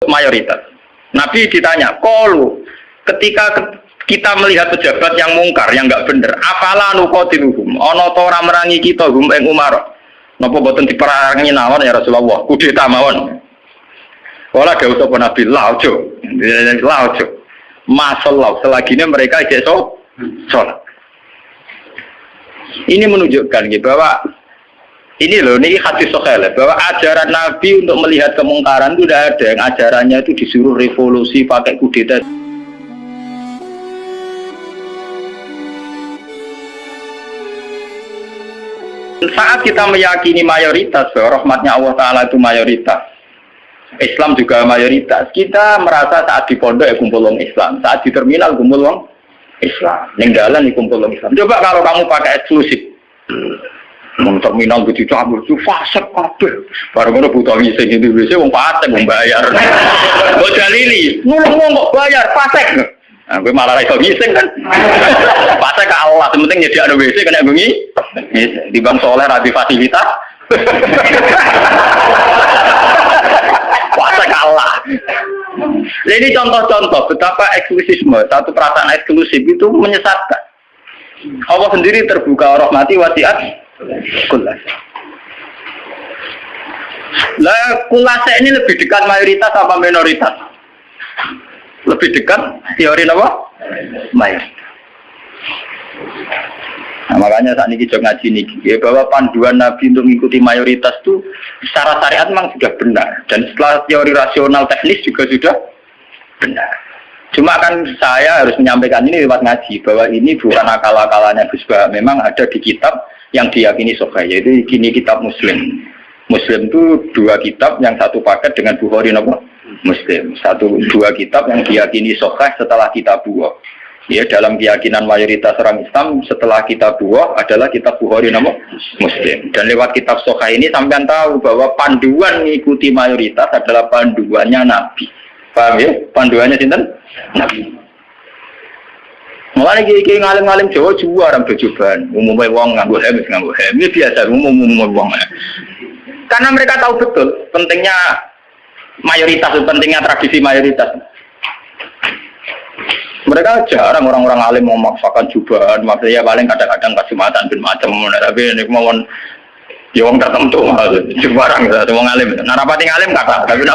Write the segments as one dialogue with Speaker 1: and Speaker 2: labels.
Speaker 1: mayoritas. Nabi ditanya, "Qalu, ketika kita melihat pejabat yang mungkar, yang enggak bener, afala nuqatiluhum? Ana ta ora merangi kita hum ing umara? Napa boten diperangi mawon ya Rasulullah? Kudeta mawon." Kala dawuh sapa Nabi, "La ojo." La ojo. Masallah selagi mereka ijek sholat. Ini menunjukkan gitu, bahwa ini loh, ini hadis sahih bahwa ajaran Nabi untuk melihat kemungkaran itu tidak ada yang ajarannya itu disuruh revolusi pakai kudeta. Saat kita meyakini mayoritas bahwa rahmatnya Allah Ta'ala itu mayoritas, Islam juga mayoritas, kita merasa saat di pondok ya kumpul orang Islam, saat di terminal kumpul orang Islam, yang jalan kumpul orang Islam. Coba kalau kamu pakai eksklusif, terminal begitu cabul, itu fasek kabeh. Baru ngono butuh ngisi gitu, biasanya wong fasek wong bayar. Kok dalili, ngomong kok bayar fasek. Nah, gue malah iso ngising kan. Fasek ke Allah, penting nyediakno WC kena bengi. Di Bang Soleh rabi fasilitas. Fasek ke Allah. Nah, ini contoh-contoh betapa eksklusisme, satu perasaan eksklusif itu menyesatkan. Allah sendiri terbuka rahmati wasiat kulas. Lah kulase ini lebih dekat mayoritas apa minoritas? Lebih dekat teori apa? Mayoritas. Nah, makanya saat ini kita ngaji nih, ya, bahwa panduan Nabi untuk mengikuti mayoritas itu secara syariat memang sudah benar, dan setelah teori rasional teknis juga sudah benar. Cuma kan saya harus menyampaikan ini lewat ngaji, bahwa ini bukan akal-akalannya Gus Bah, memang ada di kitab yang diyakini sahih, yaitu kini kitab Muslim. Muslim itu dua kitab, yang satu paket dengan Bukhari apa? Muslim. Dua kitab yang diyakini sahih setelah kitab Bukhari. Ya, dalam keyakinan mayoritas orang Islam setelah kitab Bukhari adalah kitab Bukhari nama Muslim. Dan lewat kitab sahih ini sampean tahu bahwa panduan mengikuti mayoritas adalah panduannya Nabi. Paham ya? Panduannya sinten? Nabi. Mulane iki ngalim-ngalim Jawa juara bejoban. Umumnya wong nganggo hem. Ini biasa umum wong. Karena mereka tahu betul pentingnya mayoritas, pentingnya tradisi mayoritas. Mereka jarang orang-orang alim mau memaksakan jubahan, maksudnya paling kadang-kadang Jumatan bin macam, tapi ini mau ya orang tertentu, jubaran gitu, mau ngalim. Narapati ngalim kata, tapi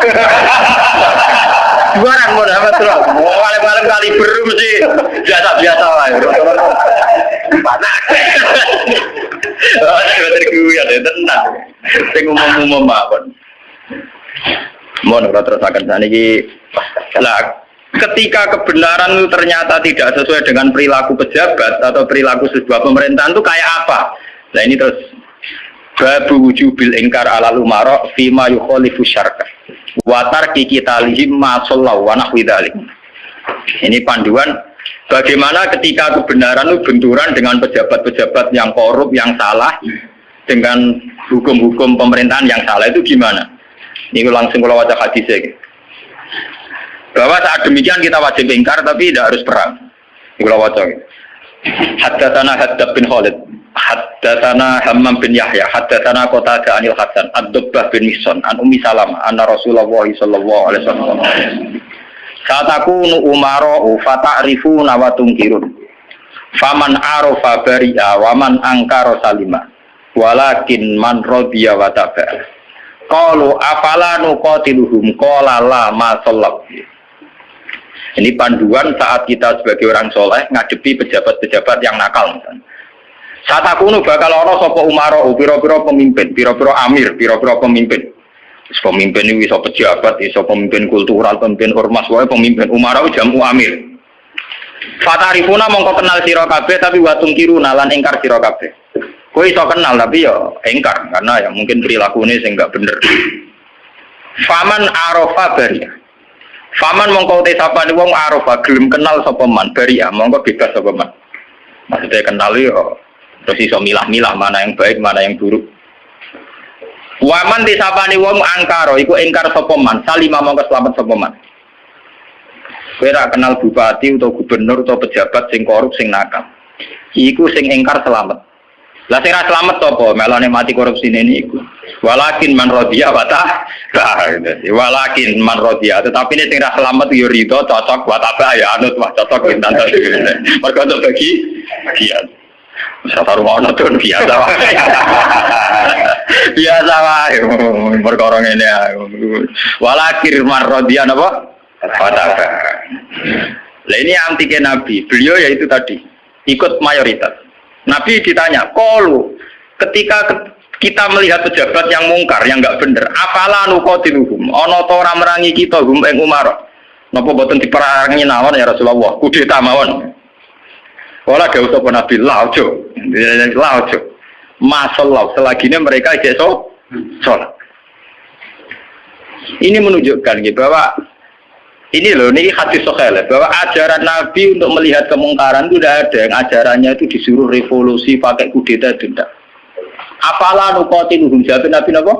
Speaker 1: jubaran mau dapat terus, mau ngalim-ngalim kali beru mesti biasa-biasa lah. Panas. Tergugat ya tenang. Sing umum-umum mawon. Mohon terus akan sana ini lah. Ketika kebenaran itu ternyata tidak sesuai dengan perilaku pejabat atau perilaku sebuah pemerintahan itu kayak apa? Nah ini terus babu wujubil ingkar alal umara fima yukhalifu syarka wa tarki qitalihim ma sallallahu wa nahwi dzalik. Ini panduan bagaimana ketika kebenaran itu benturan dengan pejabat-pejabat yang korup, yang salah, dengan hukum-hukum pemerintahan yang salah, itu gimana? Ini langsung kalau baca hadisnya. Bahwa saat demikian kita wajib ingkar tapi tidak harus perang. Gula wajah. Haddatsana Haddad bin Khalid, haddatsana Hammam bin Yahya, haddatsana Qatadah anil Hasan, Ad-Dubbah bin Mihsan, an Ummi Salamah, anna Rasulullah sallallahu alaihi wasallam. Satakunu umaro fa ta'rifuna wa tunkirun. Faman arafa bari'a wa man ankara salima. Walakin man radiya wa taba'a. Qalu afala nuqatiluhum qala la ma sallallahu. Ini panduan saat kita sebagai orang soleh ngadepi pejabat-pejabat yang nakal. Saat aku bakal ono sapa umaro, pira-pira pemimpin, pira-pira amir, pira-pira pemimpin. Pemimpin ini bisa pejabat, bisa pemimpin kultural, pemimpin ormas, wae pemimpin umaro jamu amir. Fatarifuna mongko kenal sira kabeh tapi watung kiru nalan ingkar sira kabeh. Kowe iso kenal tapi ya ingkar karena ya mungkin perilakune sing enggak bener. Faman arafa bariya. Faman mongko te sapane wong arafa gelem kenal sapa man bariya mongko bebas sapa man. Maksudnya kenal yo terus iso milah-milah mana yang baik, mana yang buruk. Waman te sapane wong angkara iku ingkar sapa man, salima mongko selamat sapa man. Kowe ra kenal bupati atau gubernur atau pejabat sing korup sing nakal. Iku sing ingkar selamat. Lah sing ra slamet apa? Melane mati korupsi ini iku. Walakin man rodiya wa ta. Walakin man rodiya, tetapi ini sing ra slamet yo rido cocok wa ta ya anut wah cocok pintan to. Mergo untuk bagian. Satu rumah nonton biasa wae. Biasa wae perkara ngene ae. Walakin man rodiya napa? Wa ta. Lah ini anti ke Nabi. Beliau yaitu tadi ikut mayoritas. Nabi ditanya, "Qalu ketika kita melihat pejabat yang mungkar, yang enggak bener, afala nuqatiluhum? Ana ta ora merangi kita hum ing Umar? Napa boten diperangi nawon ya Rasulullah? Kudeta mawon." Ora gak usah Nabi la ojo. La ojo. Masallah selagine mereka iso salat. Ini menunjukkan gitu bahwa ini loh, ini hadis sahih bahwa ajaran Nabi untuk melihat kemungkaran itu tidak ada. Yang ajarannya itu disuruh revolusi pakai kudeta itu tidak. Apalah nuqatiluhum, jawab Nabi apa?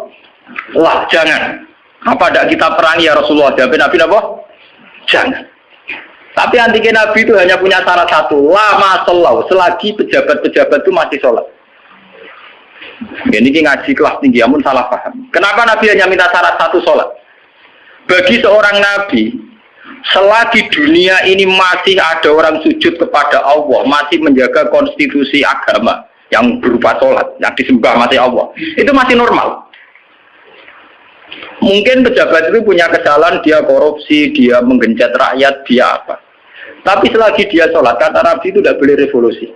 Speaker 1: Lah jangan. Apa tidak kita perangi ya Rasulullah? Jawab Nabi apa? Jangan. Tapi antiken Nabi itu hanya punya syarat satu, lama sholat. Selagi pejabat-pejabat itu masih sholat. Ini ngaji kelas tinggi, amun salah paham. Kenapa Nabi hanya minta syarat satu sholat? Bagi seorang Nabi, selagi dunia ini masih ada orang sujud kepada Allah, masih menjaga konstitusi agama yang berupa sholat, yang disembah masih Allah, itu masih normal. Mungkin pejabat itu punya kesalahan, dia korupsi, dia menggencet rakyat, dia apa. Tapi selagi dia sholat, kata Nabi itu tidak boleh revolusi.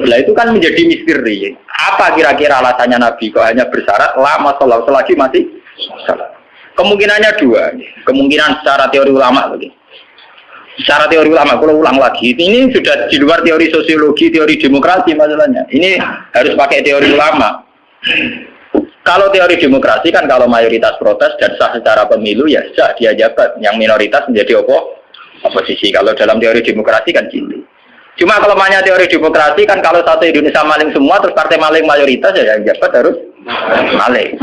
Speaker 1: Nah itu kan menjadi misteri. Apa kira-kira alasannya Nabi kok hanya bersyarat lama sholat selagi masih sholat? Kemungkinannya dua. Kemungkinan secara teori ulama lagi. Secara teori ulama, kalau ulang lagi, ini sudah di luar teori sosiologi, teori demokrasi masalahnya. Ini harus pakai teori ulama. Kalau teori demokrasi kan kalau mayoritas protes dan sah secara pemilu ya sah dia jabat. Yang minoritas menjadi oposisi. Kalau dalam teori demokrasi kan gitu. Cuma kalau banyak teori demokrasi kan kalau satu Indonesia maling semua terus partai maling mayoritas ya yang jabat harus maling.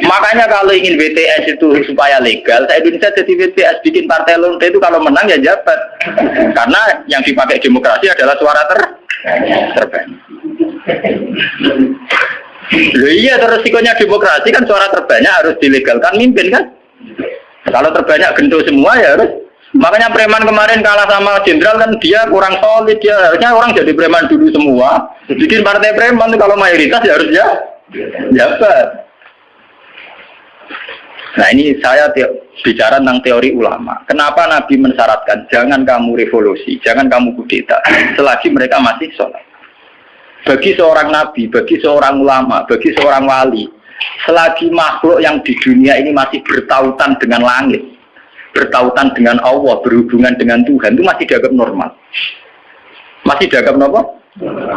Speaker 1: Makanya kalau ingin BTS itu supaya legal, Indonesia jadi BTS bikin partai lonte itu kalau menang ya jabat. Karena yang dipakai demokrasi adalah suara terbanyak. Loh iya, terus resikonya demokrasi kan suara terbanyak harus dilegalkan mimpin kan. Kalau terbanyak gento semua ya harus. Makanya preman kemarin kalah sama jenderal kan dia kurang solid, dia harusnya orang jadi preman dulu semua. Bikin partai preman itu kalau mayoritas ya harus ya jabat. Nah ini saya bicara tentang teori ulama. Kenapa Nabi mensyaratkan jangan kamu revolusi, jangan kamu kudeta selagi mereka masih sholat. Bagi seorang Nabi, bagi seorang ulama, bagi seorang wali, selagi makhluk yang di dunia ini masih bertautan dengan langit, bertautan dengan Allah, berhubungan dengan Tuhan, itu masih dianggap normal. Masih dianggap apa?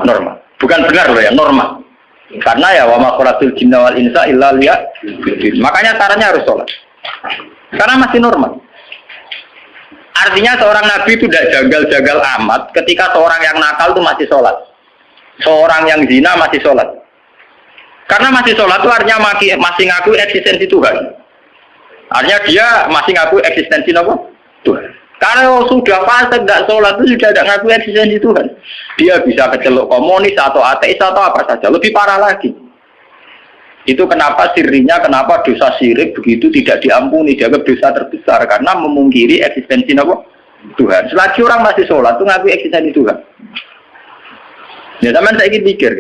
Speaker 1: Normal. Bukan benar loh ya, normal. Karena ya wa ma khalaqtul jinna wal insa illa liya'budun. Makanya caranya harus sholat. Karena masih normal. Artinya seorang nabi itu tidak jagal-jagal amat ketika seorang yang nakal itu masih sholat. Seorang yang zina masih sholat. Karena masih sholat itu artinya masih ngaku eksistensi Tuhan. Artinya dia masih ngaku eksistensi apa? Tuhan. Karena sudah fase tidak sholat itu sudah tidak ngaku eksistensi Tuhan. Dia bisa kecelok komunis atau ateis atau apa saja. Lebih parah lagi. Itu kenapa sirinya, kenapa dosa syirik begitu tidak diampuni, dianggap dosa terbesar karena memungkiri eksistensi apa? Tuhan. Selagi orang masih sholat itu ngaku eksistensi Tuhan. Ya teman saya ingin pikir.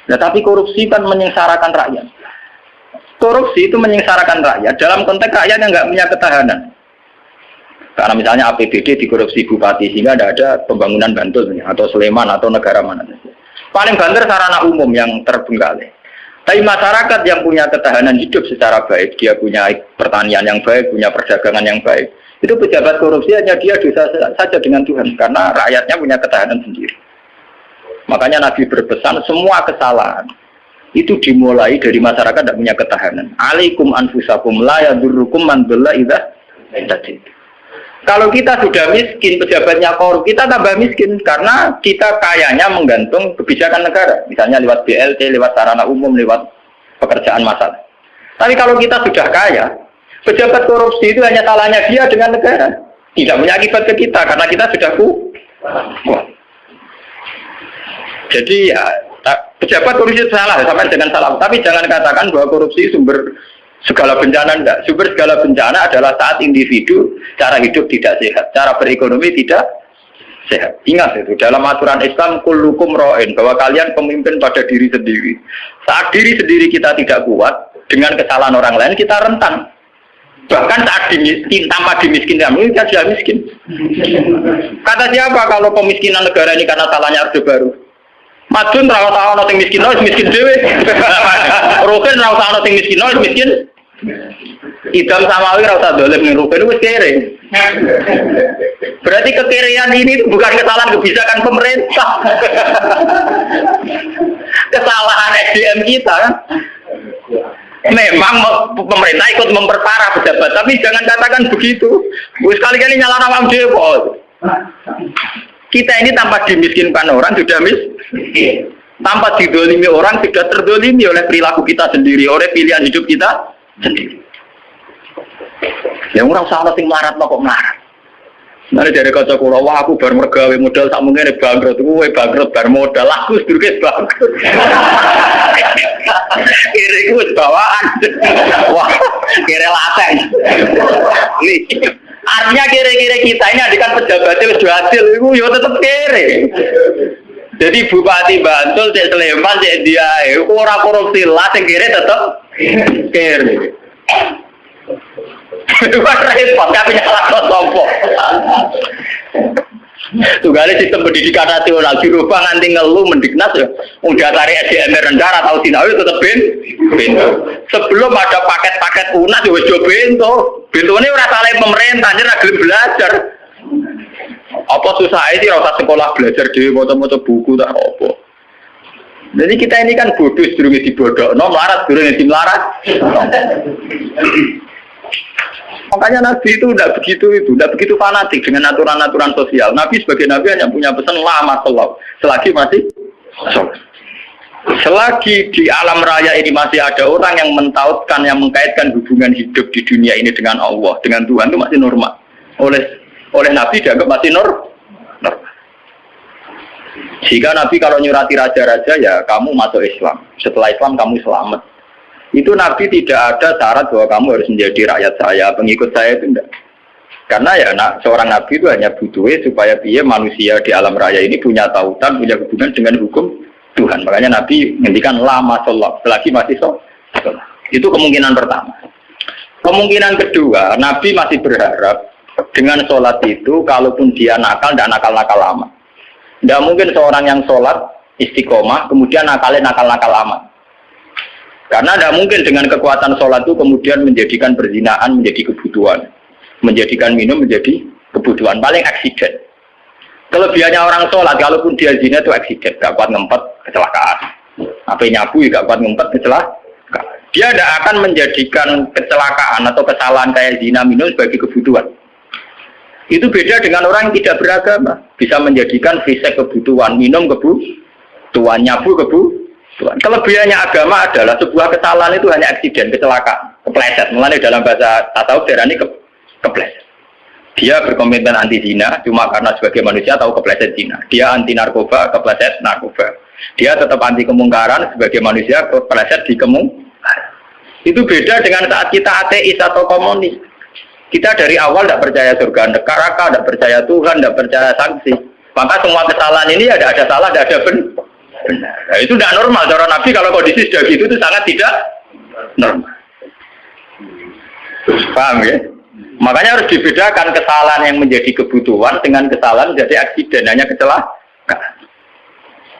Speaker 1: Nah, tapi korupsi kan menyengsarakan rakyat. Korupsi itu menyengsarakan rakyat dalam konteks rakyat yang nggak punya ketahanan. Karena misalnya APBD dikorupsi bupati sehingga tidak ada pembangunan Bantul atau Sleman atau negara mana. Paling banter sarana umum yang terbengkalai. Tapi masyarakat yang punya ketahanan hidup secara baik, dia punya pertanian yang baik, punya perdagangan yang baik. Itu pejabat korupsi hanya dia dosa saja dengan Tuhan karena rakyatnya punya ketahanan sendiri. Makanya Nabi berpesan semua kesalahan itu dimulai dari masyarakat tidak punya ketahanan. Alaikum anfusakum la yadurrukum man dhalla idza ihtadaytum. Kalau kita sudah miskin, pejabatnya korup, kita tambah miskin karena kita kayanya menggantung kebijakan negara, misalnya lewat BLT, lewat sarana umum, lewat pekerjaan massal. Tapi kalau kita sudah kaya, pejabat korupsi itu hanya salahnya dia dengan negara, tidak punya akibat ke kita karena kita sudah kuat. Jadi ya pejabat korupsi itu salah, sampai dengan salah. Tapi jangan katakan bahwa korupsi sumber segala bencana, enggak. Sumber segala bencana adalah saat individu cara hidup tidak sehat, cara berekonomi tidak sehat. Ingat itu, dalam aturan Islam kullukum ra'in, bahwa kalian pemimpin pada diri sendiri. Saat diri sendiri kita tidak kuat, dengan kesalahan orang lain kita rentan. Bahkan saat tanpa dimiskinkan, kita sudah miskin. Kata siapa kalau pemiskinan negara ini karena salahnya Orde Baru? Madun rawat ana sing miskin, miskin dhewe. Roken rawat ana sing miskin, miskin. Idam Samawi rawat dolim ning Roken wis kere. Berarti kekerean ini bukan kesalahan kebijakan pemerintah. Kesalahan SDM kita kan. Memang pemerintah ikut memperparah pejabat, tapi jangan katakan begitu. Sekali-kali nyalakan awam dhewe. Kita ini tanpa dimiskinkan orang sudah miskin. Tanpa didolimi orang sudah terdolimi oleh perilaku kita sendiri, oleh pilihan hidup kita sendiri. Yang orang salah sing melarat kok melarat. Nanti dari kaca kula, wah aku bar mergawe modal sak mungkin bangkrut, kowe bangkrut bar modal, aku sedurunge bangkrut. Kira iku bawaan. Wah, kira lateng. Nih, artinya kira-kira kita ini adikan pejabatnya wis hasil iku yo tetep kere. Jadi Bupati Bantul, Cek Sleman, Cek Diae, ora korupsi lah sing kere tetep kere. Wah repot, tapi nyalahkan sopo. Tugale sistem pendidikan nasional dirubah nganti ngeluh mendiknas ya. Udah tarik SDM rendah atau sinau tetep bento. Sebelum ada paket-paket UNAS ya wis bento. Bentone ora salah pemerintah, ora gelem belajar. Apa susah sih ora usah sekolah belajar dhewe maca-maca buku tak apa. Jadi kita ini kan bodoh sedurunge dibodhokno, melarat sedurunge dimelarat. Makanya Nabi itu tidak begitu fanatik dengan aturan-aturan sosial. Nabi sebagai Nabi hanya punya pesan lama sholat, selagi masih sholat. Selagi di alam raya ini masih ada orang yang mentautkan, yang mengkaitkan hubungan hidup di dunia ini dengan Allah, dengan Tuhan itu masih normal. Oleh Nabi dianggap masih normal. Jika Nabi kalau nyurati raja-raja ya kamu masuk Islam, setelah Islam kamu selamat. Itu Nabi tidak ada syarat bahwa kamu harus menjadi rakyat saya, pengikut saya itu enggak. Karena ya seorang Nabi itu hanya butuh supaya dia manusia di alam raya ini punya tautan, punya hubungan dengan hukum Tuhan. Makanya Nabi ngendikan lama sholat, selagi masih sholat. Itu kemungkinan pertama. Kemungkinan kedua, Nabi masih berharap dengan sholat itu, kalaupun dia nakal, tidak nakal-nakal lama. Tidak mungkin seorang yang sholat istiqomah, kemudian nakalnya nakal-nakal lama. Karena tidak mungkin dengan kekuatan sholat itu kemudian menjadikan perzinaan menjadi kebutuhan. Menjadikan minum menjadi kebutuhan. Paling aksiden. Kelebihannya orang sholat, kalaupun dia zina itu aksiden. Gak kuat ngempet, kecelakaan. Apa nyabu, gak kuat ngempet, kecelakaan. Dia tidak akan menjadikan kecelakaan atau kesalahan kayak zina minum sebagai kebutuhan. Itu beda dengan orang yang tidak beragama. Bisa menjadikan fisik kebutuhan, minum kebutuhan, nyabu kebutuhan. Kelebihannya agama adalah sebuah kesalahan itu hanya aksiden, kecelakaan, kepleset. Mulanya dalam bahasa tasawuf darani kepleset. Dia berkomitmen anti zina cuma karena sebagai manusia tahu kepleset zina. Dia anti narkoba, kepleset narkoba. Dia tetap anti kemungkaran sebagai manusia kepleset di kemungkaran. Itu beda dengan saat kita ateis atau komunis. Kita dari awal tidak percaya surga neraka, tidak percaya Tuhan, tidak percaya sanksi. Maka semua kesalahan ini ada salah, ada benar. Nah, itu tidak normal. Cara Nabi kalau kondisi sudah gitu itu sangat tidak normal. Paham ya? Makanya harus dibedakan kesalahan yang menjadi kebutuhan dengan kesalahan menjadi aksiden, hanya kecelakaan.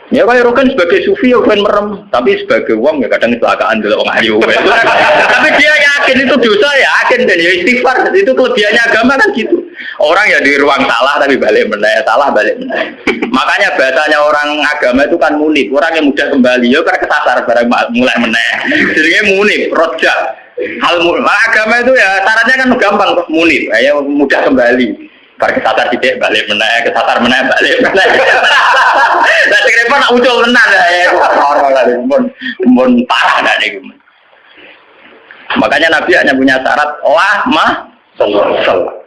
Speaker 1: Ya kayak Rokan sebagai sufi ya kan merem, tapi sebagai uang ya kadang kecelakaan dulu orang ayu. Tapi dia yakin itu dosa, yakin dan ya istighfar. Itu kelebihannya agama kan gitu. Orang ya di ruang salah tapi balik meneh, salah balik meneh. Makanya bahasanya orang agama itu kan munib, orang yang mudah kembali. Ya karena kesasar barang mulai meneh. Jadinya munib, rojak. Agama itu ya syaratnya kan gampang munib, ya mudah kembali. Bar kesasar tidak balik meneh, kesasar meneh balik meneh. Lah sing repot nak ucul tenan ya. Ora lah mun parah dak niku. Makanya Nabi hanya punya syarat sholat.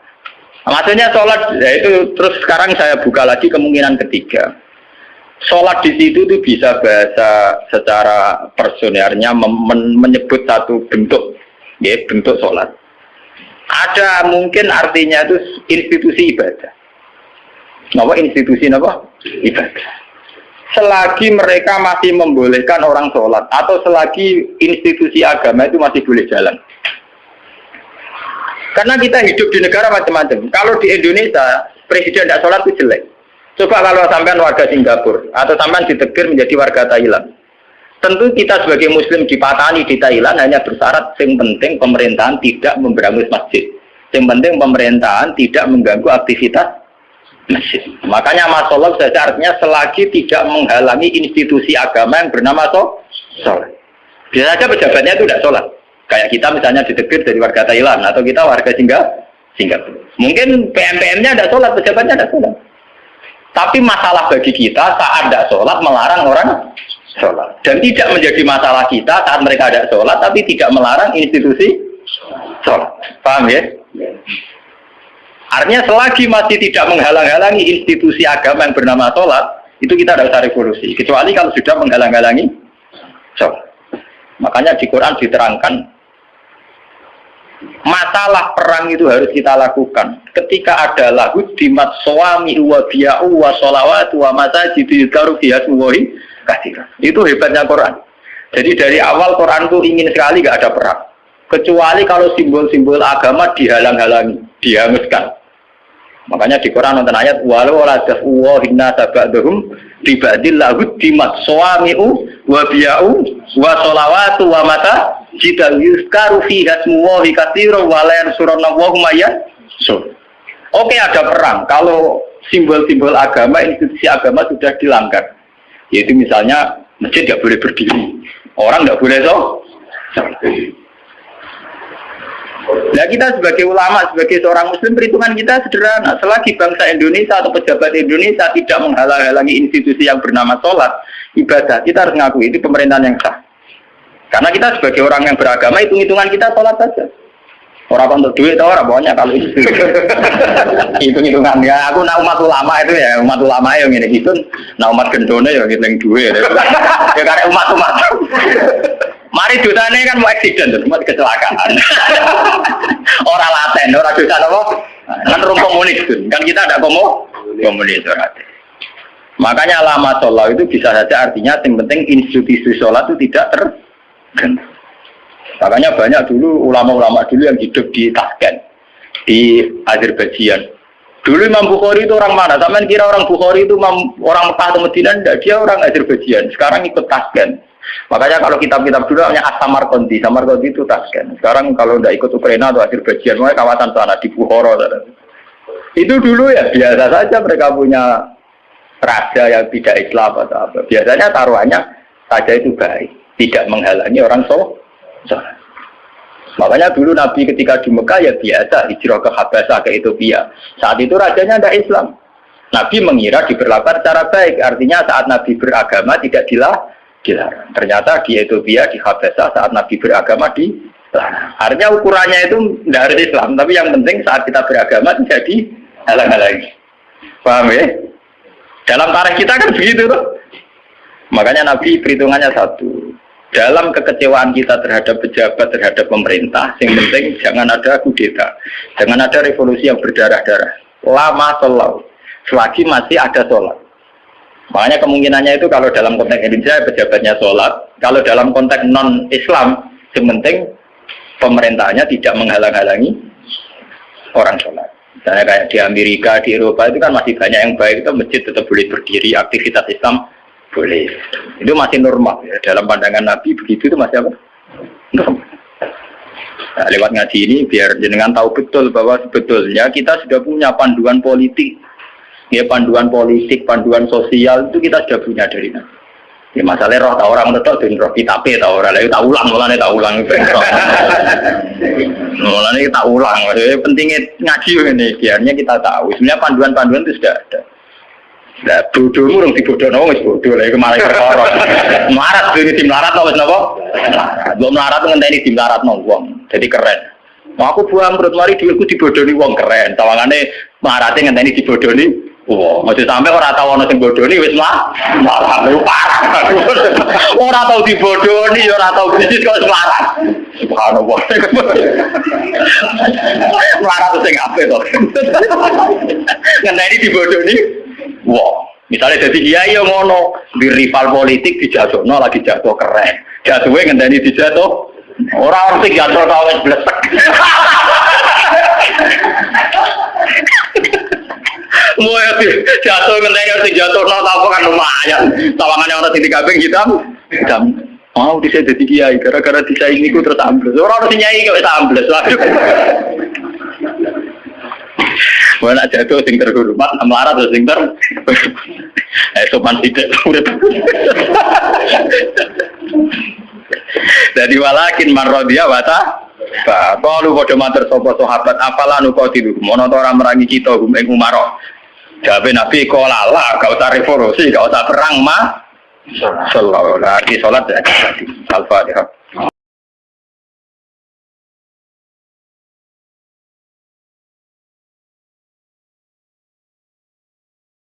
Speaker 1: Maksudnya sholat ya itu terus sekarang saya buka lagi kemungkinan ketiga. Sholat di situ tuh bisa bahasa secara personernya menyebut satu bentuk, ya bentuk sholat. Ada mungkin artinya itu institusi ibadah. Apa institusi apa? Ibadah. Selagi mereka masih membolehkan orang sholat atau selagi institusi agama itu masih boleh jalan. Karena kita hidup di negara macam-macam. Kalau di Indonesia presiden tidak sholat itu jelek. Coba kalau sampean warga Singapura atau sampean ditegur menjadi warga Thailand. Tentu kita sebagai muslim dipatani di Thailand hanya bersyarat yang penting pemerintahan tidak memberangus masjid. Yang penting pemerintahan tidak mengganggu aktivitas masjid. Makanya masalah saja artinya selagi tidak menghalangi institusi agama yang bernama sholat. Bisa saja pejabatnya itu tidak sholat. Kayak kita misalnya ditegur dari warga Thailand atau kita warga Singapura. Mungkin PM-PM-nya tidak sholat, pejabatnya tidak sholat. Tapi masalah bagi kita saat tidak sholat melarang orang sholat. Dan tidak menjadi masalah kita saat mereka tidak sholat, tapi tidak melarang institusi sholat. Paham ya? Artinya selagi masih tidak menghalang-halangi institusi agama yang bernama sholat, itu kita tidak usah revolusi. Kecuali kalau sudah menghalang-halangi sholat. Makanya di Quran diterangkan, masalah perang itu harus kita lakukan ketika ada lahu dimat suami wa biya'u wa sholawat wa masajid yudkaru fiha smuwahi katsira. Itu hebatnya Quran. Jadi dari awal Quran itu ingin sekali gak ada perang, kecuali kalau simbol-simbol agama dihalang-halangi, dihanguskan. Makanya di Quran nonton ayat walau la dafu hinna sabadhum bibadil lahu dimat suami'u wa biya'u wa sholawatu wa mata jika yuzkaru fiha smuwahi katsira wa la yansuruna wa hum Oke, ada perang kalau simbol-simbol agama, institusi agama sudah dilanggar. Yaitu misalnya masjid tidak boleh berdiri, orang tidak boleh Nah kita sebagai ulama, sebagai seorang muslim, perhitungan kita sederhana. Selagi bangsa Indonesia atau pejabat Indonesia tidak menghalang-halangi institusi yang bernama sholat, ibadah, kita harus mengakui itu pemerintahan yang sah. Karena kita sebagai orang yang beragama, hitung-hitungan kita sholat saja. Orang untuk duit atau orang pokoknya kalau itu hitung-hitungan ya. Aku nak umat ulama itu ya, umat ulama yang ini gitu, nak umat gendone ya ngitung duit. Ya karena umat. Mari dosanya kan mau eksiden, cuma kecelakaan. Orang laten, orang dosa apa? Kan rum komunis kan kita ada komunis orang. Makanya lama sholat itu bisa saja artinya yang penting institusi sholat itu tidak terganggu. Makanya banyak dulu ulama-ulama dulu yang hidup di Tashkent, di Azerbaijan. Dulu Imam Bukhari itu orang mana? Sampean kira orang Bukhari itu orang Mekah atau Madinah? Tidak, dia orang Azerbaijan. Sekarang ikut Tashkent. Makanya kalau kitab-kitab dulu namanya As-Samarqandi. Samarqandi itu Tashkent. Sekarang kalau tidak ikut Ukraina atau Azerbaijan, makanya kawasan sana di Bukhara. Itu dulu ya biasa saja mereka punya raja yang tidak Islam atau apa. Biasanya taruhannya saja itu baik, tidak menghalangi orang sholat. Makanya dulu Nabi ketika di Mekah ya biasa hijrah ke Habasah ke Ethiopia. Saat itu rajanya tidak Islam. Nabi mengira diperlakukan secara baik. Artinya saat Nabi beragama tidak dilarang. Ternyata di Ethiopia, di Habasah saat Nabi beragama dilarang. Artinya ukurannya itu tidak harus Islam. Tapi yang penting saat kita beragama tidak dihalang-halangi. Paham ya? Dalam tarikh kita kan begitu tuh. Makanya Nabi perhitungannya satu. Dalam kekecewaan kita terhadap pejabat, terhadap pemerintah, yang penting jangan ada kudeta, jangan ada revolusi yang berdarah-darah. Lama sholat, selagi masih ada sholat. Makanya kemungkinannya itu kalau dalam konteks Indonesia pejabatnya sholat, kalau dalam konteks non-Islam, yang penting pemerintahnya tidak menghalang-halangi orang sholat. Misalnya kayak di Amerika, di Eropa itu kan masih banyak yang baik, itu masjid tetap boleh berdiri, aktivitas Islam boleh. Itu masih normal ya. Dalam pandangan Nabi begitu itu masih apa? Normal. Nah, lewat ngaji ini biar jenengan tahu betul bahwa sebetulnya kita sudah punya panduan politik. Ya panduan politik, panduan sosial itu kita sudah punya dari Nabi. Ya masalahnya roh tahu orang tetap dan roh kitabe tahu orang lain tak ulang, mulane tak ulang mulane kita ulang. Pentingnya ngaji ini biarnya kita tahu. Sebenarnya panduan-panduan itu sudah ada. Nah, bodohmu orang dibodohno wis bodoh lha iku malah perkara. Marat dene tim larat wis napa? Belum larat ngenteni tim laratno wong. Jadi keren. Mau aku buang perut mari dhuwitku dibodohi wong keren. Tawangane marate ngenteni dibodohi Wah, masih sampai orang tahu orang sing bodoni wis malah parah. Orang tahu dibodoni, orang tahu bisnis kok selarat. Subhanallah. Selarat itu sing apik to. Ngene dibodoni. Wah, misalnya jadi kiai yo ngono, di rival politik dijatuhno lagi jatuh keren. Jatuhnya ngenteni dijatuh. Orang sing jatuh tau wis blesek. Mulai jatuh ngenteni sing jatuh no tau kan lumayan. Tawangane ana sing dikabing hitam. Mau bisa jadi kiai gara-gara disaingi ku terus ambles. Ora ono sing nyai kok wis ambles. Waduh. Wala jatuh sing terhormat, melarat terus sing sopan sithik urip. Jadi walakin marrodia wata kalau pada mater sopo sahabat apalah nukotilu mono ora merangi kita ing Umar. Jawabe Nabi kolala gak usah revolusi, gak usah perang mah. Sallallahu alaihi wasallam salat ya. Al-Fatihah.